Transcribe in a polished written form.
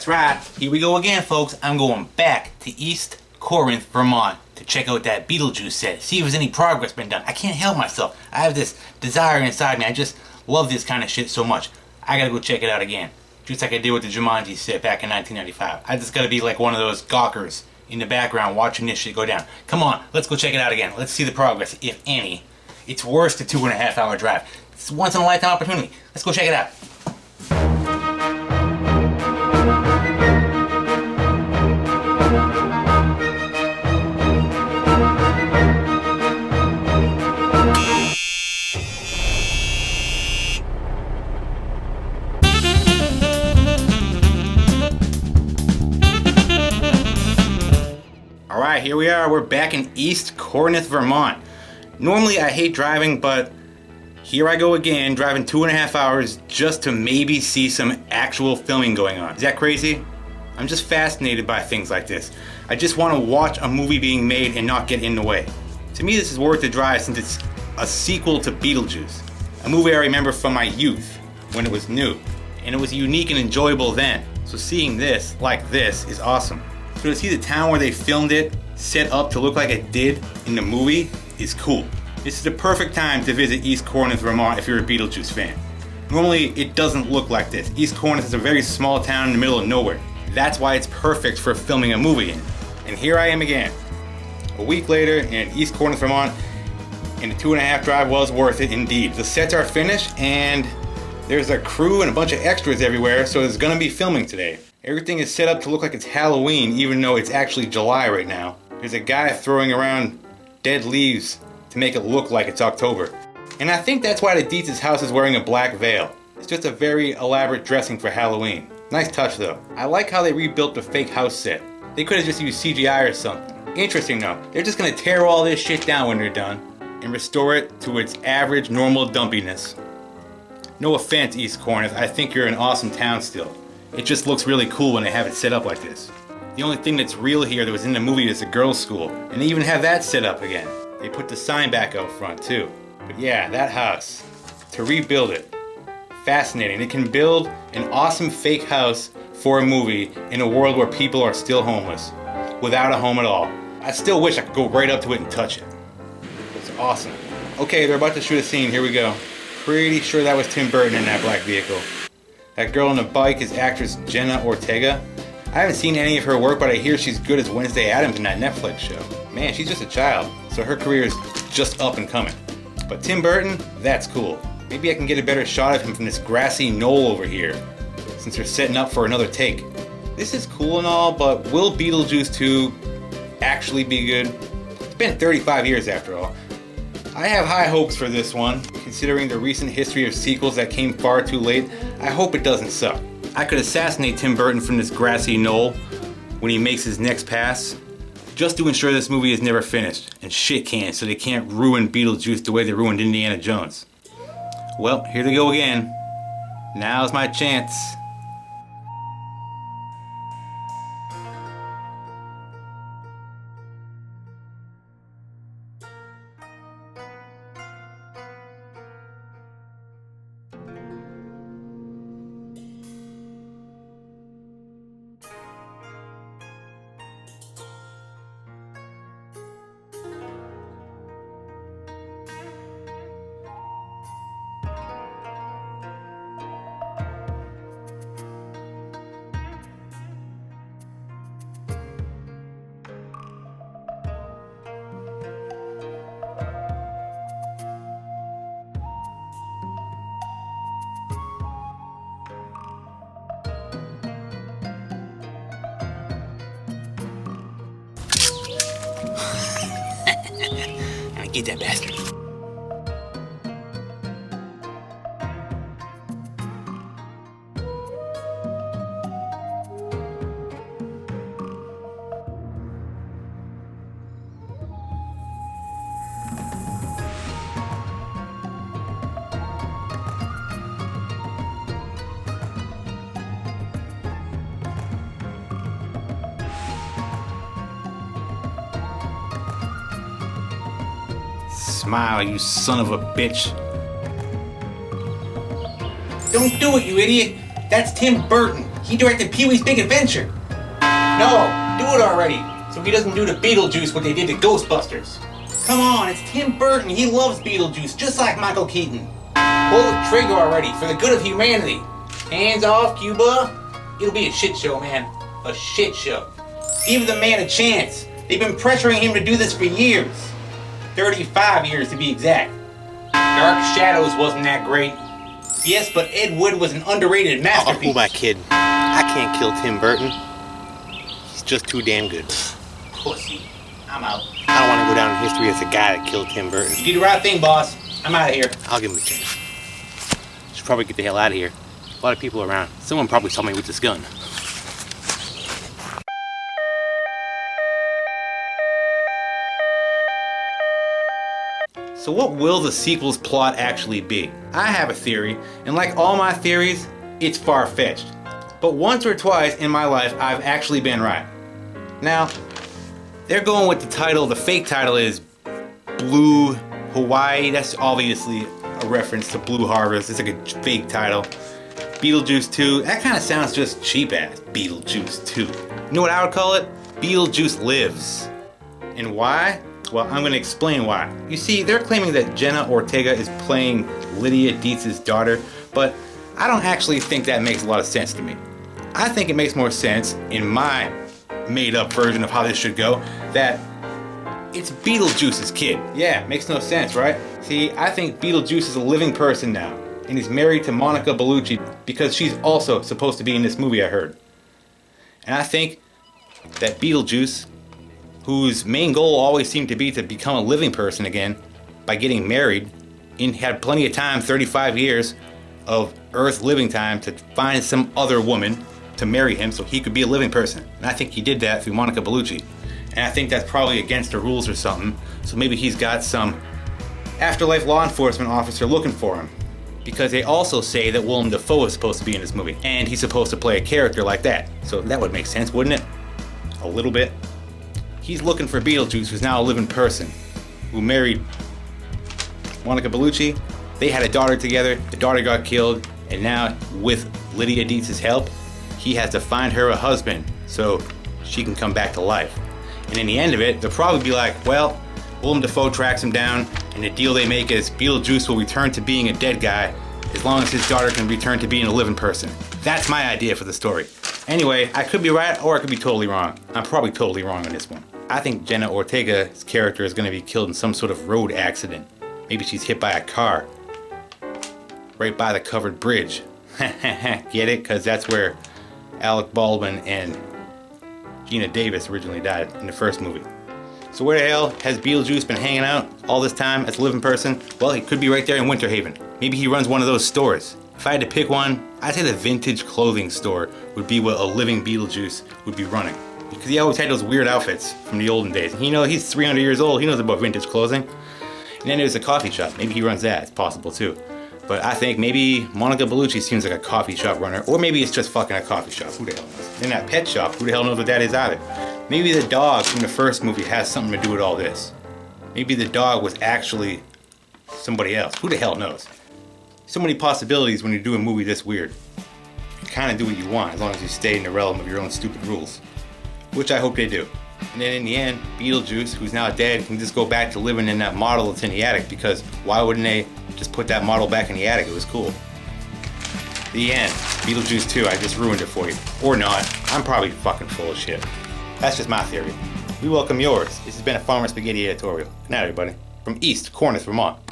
That's right. Here we go again, folks. I'm going back to East Corinth, Vermont to check out that Beetlejuice set. See if there's any progress been done. I can't help myself. I have this desire inside me. I just love this kind of shit so much. I gotta go check it out again. Just like I did with the Jumanji set back in 1995. I just gotta be like one of those gawkers in the background watching this shit go down. Come on, let's go check it out again. Let's see the progress, if any. It's worth the 2.5 hour drive. It's a once in a lifetime opportunity. Let's go check it out. Alright, here we are. We're back in East Corinth, Vermont. Normally I hate driving, but here I go again, driving 2.5 hours just to maybe see some actual filming going on. Is that crazy? I'm just fascinated by things like this. I just want to watch a movie being made and not get in the way. To me, this is worth the drive since it's a sequel to Beetlejuice, a movie I remember from my youth when it was new, and it was unique and enjoyable then. So seeing this, like this, is awesome. So to see the town where they filmed it set up to look like it did in the movie is cool. This is the perfect time to visit East Corinth, Vermont if you're a Beetlejuice fan. Normally it doesn't look like this. East Corinth is a very small town in the middle of nowhere. That's why it's perfect for filming a movie in. And here I am again, a week later in East Corinth, Vermont, and the 2.5 drive was worth it indeed. The sets are finished and there's a crew and a bunch of extras everywhere, so there's gonna be filming today. Everything is set up to look like it's Halloween, even though it's actually July right now. There's a guy throwing around dead leaves to make it look like it's October. And I think that's why the Dietz's house is wearing a black veil. It's just a very elaborate dressing for Halloween. Nice touch though. I like how they rebuilt the fake house set. They could have just used CGI or something. Interesting though, they're just gonna tear all this shit down when they're done and restore it to its average, normal dumpiness. No offense, East Corinth, I think you're an awesome town still. It just looks really cool when they have it set up like this. The only thing that's real here that was in the movie is a girls' school, and they even have that set up again. They put the sign back out front too. But yeah, that house, to rebuild it, fascinating. They can build an awesome fake house for a movie in a world where people are still homeless, without a home at all. I still wish I could go right up to it and touch it. It's awesome. Okay, they're about to shoot a scene, here we go. Pretty sure that was Tim Burton in that black vehicle. That girl on the bike is actress Jenna Ortega. I haven't seen any of her work, but I hear she's good as Wednesday Addams in that Netflix show. Man, she's just a child, so her career is just up and coming. But Tim Burton, that's cool. Maybe I can get a better shot of him from this grassy knoll over here, since they're setting up for another take. This is cool and all, but will Beetlejuice 2 actually be good? It's been 35 years after all. I have high hopes for this one. Considering the recent history of sequels that came far too late, I hope it doesn't suck. I could assassinate Tim Burton from this grassy knoll when he makes his next pass, just to ensure this movie is never finished, and shit can, so they can't ruin Beetlejuice the way they ruined Indiana Jones. Well, here they go again. Now's my chance. Get that bastard. Smile, you son of a bitch. Don't do it, you idiot! That's Tim Burton. He directed Pee-wee's Big Adventure. No, do it already, so he doesn't do to Beetlejuice what they did to Ghostbusters. Come on, it's Tim Burton. He loves Beetlejuice, just like Michael Keaton. Pull the trigger already, for the good of humanity. Hands off, Cuba. It'll be a shit show, man. A shit show. Give the man a chance. They've been pressuring him to do this for years. 35 years to be exact. Dark Shadows wasn't that great. Yes, but Ed Wood was an underrated masterpiece. Oh, who am I kidding? I can't kill Tim Burton. He's just too damn good. Pussy. I'm out. I don't want to go down in history as the guy that killed Tim Burton. You did the right thing, boss. I'm out of here. I'll give him a chance. Should probably get the hell out of here. A lot of people around. Someone probably saw me with this gun. So what will the sequel's plot actually be? I have a theory, and like all my theories, it's far-fetched. But once or twice in my life, I've actually been right. Now, they're going with the title. The fake title is Blue Hawaii. That's obviously a reference to Blue Harvest. It's like a fake title. Beetlejuice 2. That kind of sounds just cheap-ass. Beetlejuice 2. You know what I would call it? Beetlejuice Lives. And why? Well, I'm going to explain why. You see, they're claiming that Jenna Ortega is playing Lydia Dietz's daughter, but I don't actually think that makes a lot of sense to me. I think it makes more sense, in my made-up version of how this should go, that it's Beetlejuice's kid. Yeah, makes no sense, right? See, I think Beetlejuice is a living person now, and he's married to Monica Bellucci because she's also supposed to be in this movie, I heard. And I think that Beetlejuice, whose main goal always seemed to be to become a living person again by getting married, and had plenty of time, 35 years of Earth living time, to find some other woman to marry him so he could be a living person. And I think he did that through Monica Bellucci. And I think that's probably against the rules or something, so maybe he's got some afterlife law enforcement officer looking for him. Because they also say that Willem Dafoe is supposed to be in this movie, and he's supposed to play a character like that. So that would make sense, wouldn't it? A little bit. He's looking for Beetlejuice, who's now a living person, who married Monica Bellucci. They had a daughter together. The daughter got killed, and now with Lydia Dietz's help, he has to find her a husband so she can come back to life. And in the end of it, they'll probably be like, well, Willem Dafoe tracks him down, and the deal they make is Beetlejuice will return to being a dead guy as long as his daughter can return to being a living person. That's my idea for the story. Anyway, I could be right or I could be totally wrong. I'm probably totally wrong on this one. I think Jenna Ortega's character is going to be killed in some sort of road accident. Maybe she's hit by a car right by the covered bridge. Get it? Because that's where Alec Baldwin and Gina Davis originally died in the first movie. So where the hell has Beetlejuice been hanging out all this time as a living person? Well, he could be right there in Winter Haven. Maybe he runs one of those stores. If I had to pick one, I'd say the vintage clothing store would be what a living Beetlejuice would be running. Because he always had those weird outfits from the olden days. You know, he's 300 years old, he knows about vintage clothing. And then there's a coffee shop. Maybe he runs that, it's possible too. But I think maybe Monica Bellucci seems like a coffee shop runner, or maybe it's just fucking a coffee shop, who the hell knows? In that pet shop, who the hell knows what that is either? Maybe the dog from the first movie has something to do with all this. Maybe the dog was actually somebody else, who the hell knows? So many possibilities when you do a movie this weird. You kind of do what you want as long as you stay in the realm of your own stupid rules. Which I hope they do. And then in the end, Beetlejuice, who's now dead, can just go back to living in that model that's in the attic, because why wouldn't they just put that model back in the attic? It was cool. The end. Beetlejuice 2, I just ruined it for you. Or not. I'm probably fucking full of shit. That's just my theory. We welcome yours. This has been a Farmer Spaghetti editorial. Good night, everybody. From East Corinth Vermont.